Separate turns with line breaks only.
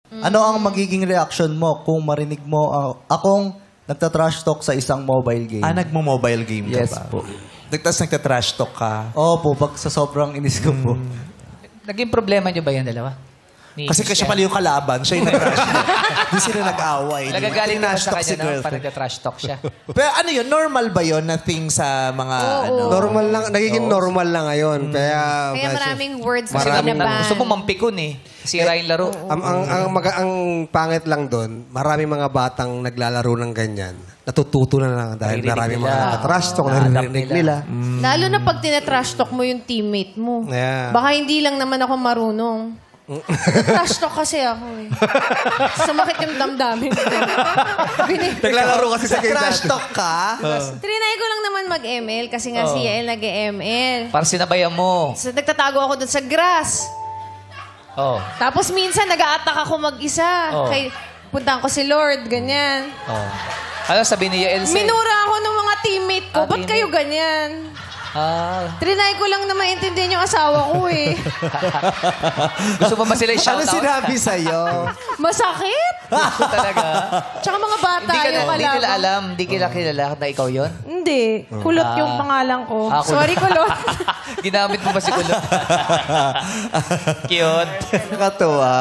Ano ang magiging reaction mo kung marinig mo akong nagtatrash talk sa isang mobile game?
Nagmo-mobile game ka
Yes
ba?
po.
Nagtatrash talk ka?
Opo, pag sa sobrang inis ko po.
Naging problema nyo ba yung dalawa?
Kasi siya pala yung kalaban, siya yung nag-trash talk. Di sila nag-away.
Nagagaling naman sa
Trash talk si
kanya, no?
girlfriend.
Parang nagka-trash talk siya.
Pero ano yun? Normal ba yun na thing sa mga ano?
Normal lang, nagiging normal lang ngayon. Kaya
maraming words
Kasi
na binaban.
gusto mo mampikon eh. Sira yung laro.
ang pangit lang doon, maraming mga batang naglalaro ng ganyan. Natututo na lang dahil
Naririnig
maraming
nila.
mga trash talk, naririnig nila.
Lalo na pag tinatrash talk mo yung teammate mo.
Yeah.
Baka hindi lang naman ako marunong. Trash talk kasi ako eh. Sumakit yung damdamin ko.
Naglalaro kasi sa game
Trash talk ka?
Trinay ko lang naman mag-ML kasi nga si Yael nag-ML.
Para sinabayan mo.
So, nagtatago ako dun sa grass.
Oh.
Tapos minsan nag-a-attack ako mag-isa.
Oh.
Kay, puntahan ko si Lord, ganyan.
Oh. Ano sabi ni Yael?
Minura ako ng mga teammate ko. Ba't
teammate.
kayo ganyan? Trinay ko lang na maintindihan yung asawa ko eh.
Gusto mo ba sila i-shoutout?
Ano sinabi sa'yo?
Masakit.
Talaga?
Tsaka mga bata yung
Hindi nila
kalaban.
alam, hindi nila kilala na ikaw yon.
Hindi. Kulot yung pangalan ko.
Kulot.
Sorry, Kulot.
Ginamit mo ba si Kulot? Cute.
Nakatuwa.